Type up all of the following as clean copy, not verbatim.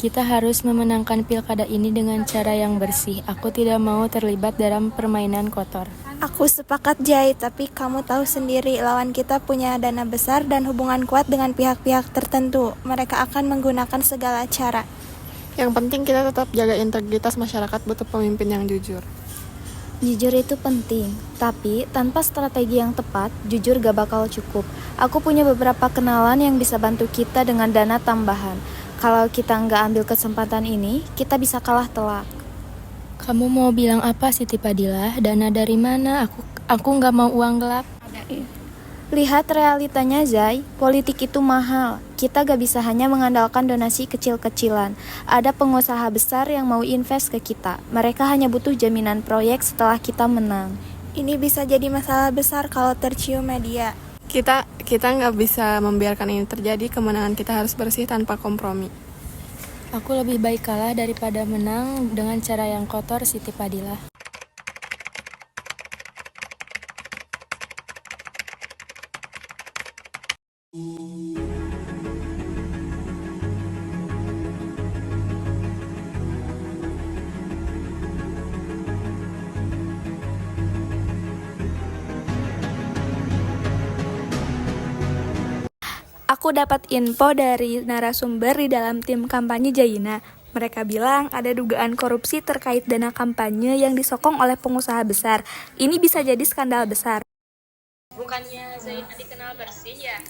Kita harus memenangkan pilkada ini dengan cara yang bersih. Aku tidak mau terlibat dalam permainan kotor. Aku sepakat Jai, tapi kamu tahu sendiri lawan kita punya dana besar dan hubungan kuat dengan pihak-pihak tertentu. Mereka akan menggunakan segala cara. Yang penting kita tetap jaga integritas masyarakat, butuh pemimpin yang jujur. Jujur itu penting, tapi tanpa strategi yang tepat, jujur gak bakal cukup. Aku punya beberapa kenalan yang bisa bantu kita dengan dana tambahan. Kalau kita nggak ambil kesempatan ini, kita bisa kalah telak. Kamu mau bilang apa Siti Padilah? Dana dari mana? Aku nggak mau uang gelap. Lihat realitanya Zai, politik itu mahal. Kita gak bisa hanya mengandalkan donasi kecil-kecilan. Ada pengusaha besar yang mau invest ke kita. Mereka hanya butuh jaminan proyek setelah kita menang. Ini bisa jadi masalah besar kalau tercium media. Kita nggak bisa membiarkan ini terjadi. Kemenangan kita harus bersih tanpa kompromi. Aku lebih baik kalah daripada menang dengan cara yang kotor, Siti Padilah. Aku dapat info dari narasumber di dalam tim kampanye Jaina. Mereka bilang ada dugaan korupsi terkait dana kampanye yang disokong oleh pengusaha besar. Ini bisa jadi skandal besar. Bukannya Zaina dikenal bersih ya?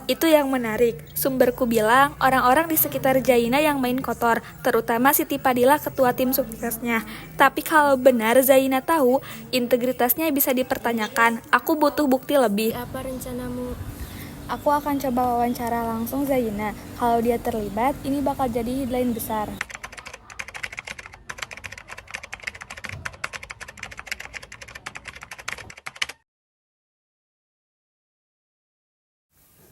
Itu yang menarik. Sumberku bilang orang-orang di sekitar Jaina yang main kotor, terutama Siti Padilah ketua tim suksesnya. Tapi kalau benar Zaina tahu, integritasnya bisa dipertanyakan. Aku butuh bukti lebih. Apa rencanamu? Aku akan coba wawancara langsung Zaina. Kalau dia terlibat, ini bakal jadi headline besar.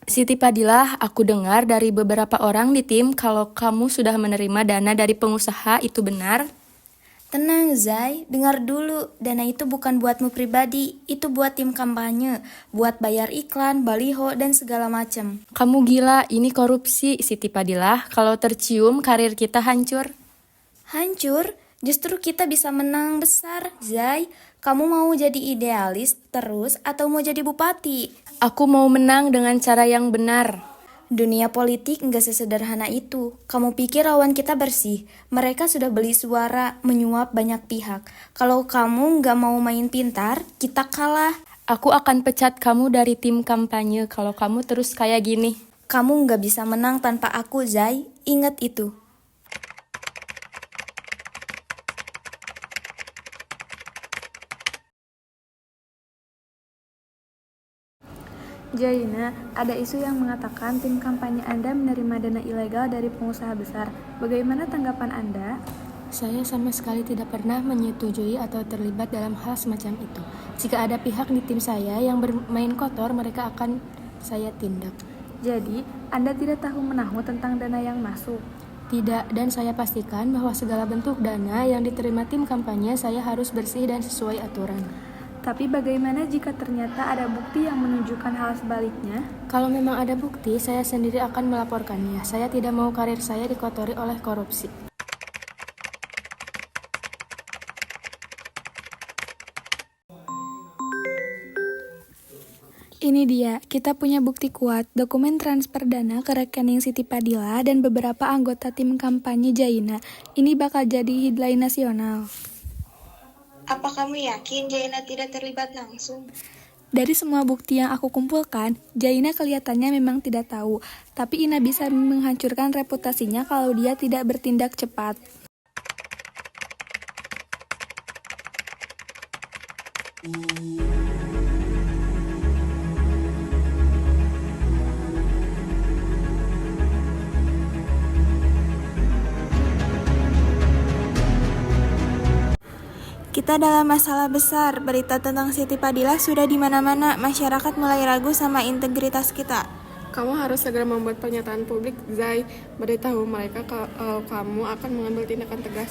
Siti Padilah, aku dengar dari beberapa orang di tim kalau kamu sudah menerima dana dari pengusaha, itu benar? Tenang Zai, dengar dulu. Dana itu bukan buatmu pribadi, itu buat tim kampanye, buat bayar iklan, baliho, dan segala macam. Kamu gila, ini korupsi, Siti Padilah. Kalau tercium, karir kita hancur. Hancur? Justru kita bisa menang besar, Zai. Kamu mau jadi idealis terus atau mau jadi bupati? Aku mau menang dengan cara yang benar. Dunia politik nggak sesederhana itu. Kamu pikir lawan kita bersih? Mereka sudah beli suara, menyuap banyak pihak. Kalau kamu nggak mau main pintar, kita kalah. Aku akan pecat kamu dari tim kampanye kalau kamu terus kayak gini. Kamu nggak bisa menang tanpa aku, Zai. Ingat itu. Jaina, ada isu yang mengatakan tim kampanye Anda menerima dana ilegal dari pengusaha besar. Bagaimana tanggapan Anda? Saya sama sekali tidak pernah menyetujui atau terlibat dalam hal semacam itu. Jika ada pihak di tim saya yang bermain kotor, mereka akan saya tindak. Jadi, Anda tidak tahu menahu tentang dana yang masuk? Tidak, dan saya pastikan bahwa segala bentuk dana yang diterima tim kampanye saya harus bersih dan sesuai aturan. Tapi bagaimana jika ternyata ada bukti yang menunjukkan hal sebaliknya? Kalau memang ada bukti, saya sendiri akan melaporkannya. Saya tidak mau karir saya dikotori oleh korupsi. Ini dia, kita punya bukti kuat, dokumen transfer dana ke rekening Siti Padilla dan beberapa anggota tim kampanye Jaina. Ini bakal jadi headline nasional. Apa kamu yakin Jaina tidak terlibat langsung? Dari semua bukti yang aku kumpulkan, Jaina kelihatannya memang tidak tahu, tapi Ina bisa menghancurkan reputasinya kalau dia tidak bertindak cepat. Kita dalam masalah besar. Berita tentang Siti Padilla sudah di mana-mana. Masyarakat mulai ragu sama integritas kita. Kamu harus segera membuat pernyataan publik, Zai. Beritahu mereka kalau kamu akan mengambil tindakan tegas.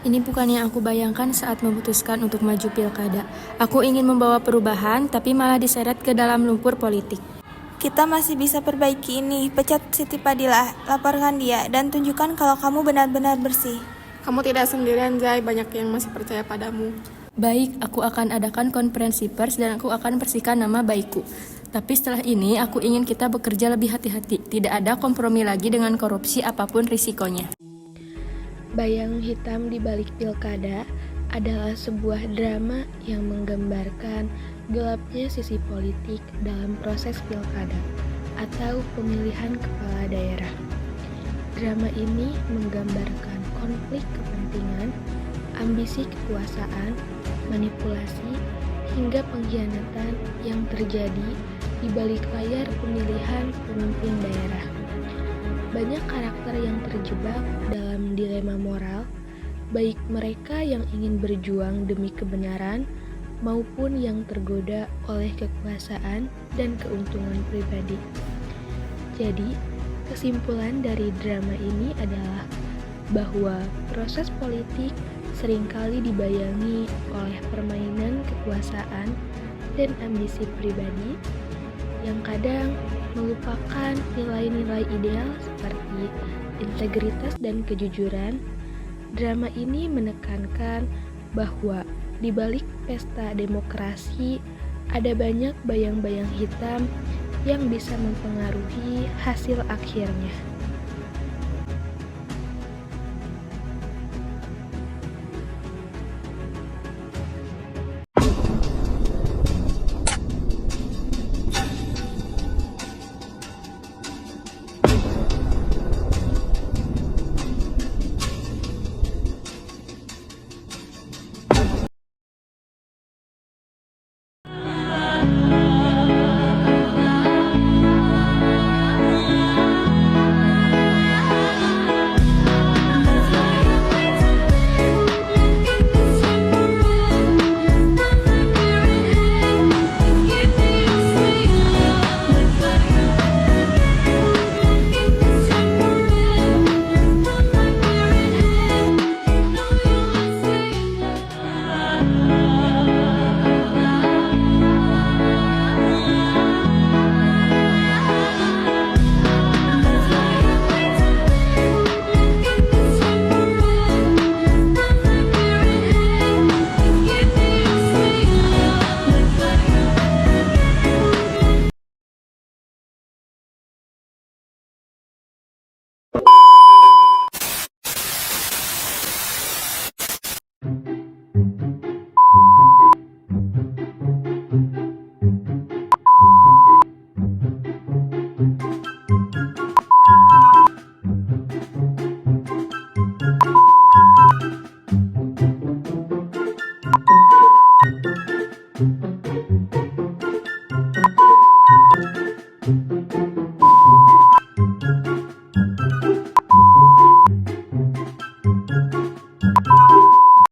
Ini bukan yang aku bayangkan saat memutuskan untuk maju pilkada. Aku ingin membawa perubahan, tapi malah diseret ke dalam lumpur politik. Kita masih bisa perbaiki ini. Pecat Siti Padilla, laporkan dia, dan tunjukkan kalau kamu benar-benar bersih. Kamu tidak sendirian, Zai. Banyak yang masih percaya padamu. Baik, aku akan adakan konferensi pers dan aku akan bersihkan nama baikku. Tapi setelah ini, aku ingin kita bekerja lebih hati-hati. Tidak ada kompromi lagi dengan korupsi apapun risikonya. Bayang hitam di balik pilkada adalah sebuah drama yang menggambarkan gelapnya sisi politik dalam proses pilkada atau pemilihan kepala daerah. Drama ini menggambarkan konflik kepentingan, ambisi kekuasaan, manipulasi, hingga pengkhianatan yang terjadi di balik layar pemilihan pemimpin daerah. Banyak karakter yang terjebak dalam dilema moral, baik mereka yang ingin berjuang demi kebenaran maupun yang tergoda oleh kekuasaan dan keuntungan pribadi. Jadi, kesimpulan dari drama ini adalah bahwa proses politik seringkali dibayangi oleh permainan kekuasaan dan ambisi pribadi yang kadang melupakan nilai-nilai ideal seperti integritas dan kejujuran. Drama ini menekankan bahwa di balik pesta demokrasi ada banyak bayang-bayang hitam yang bisa mempengaruhi hasil akhirnya.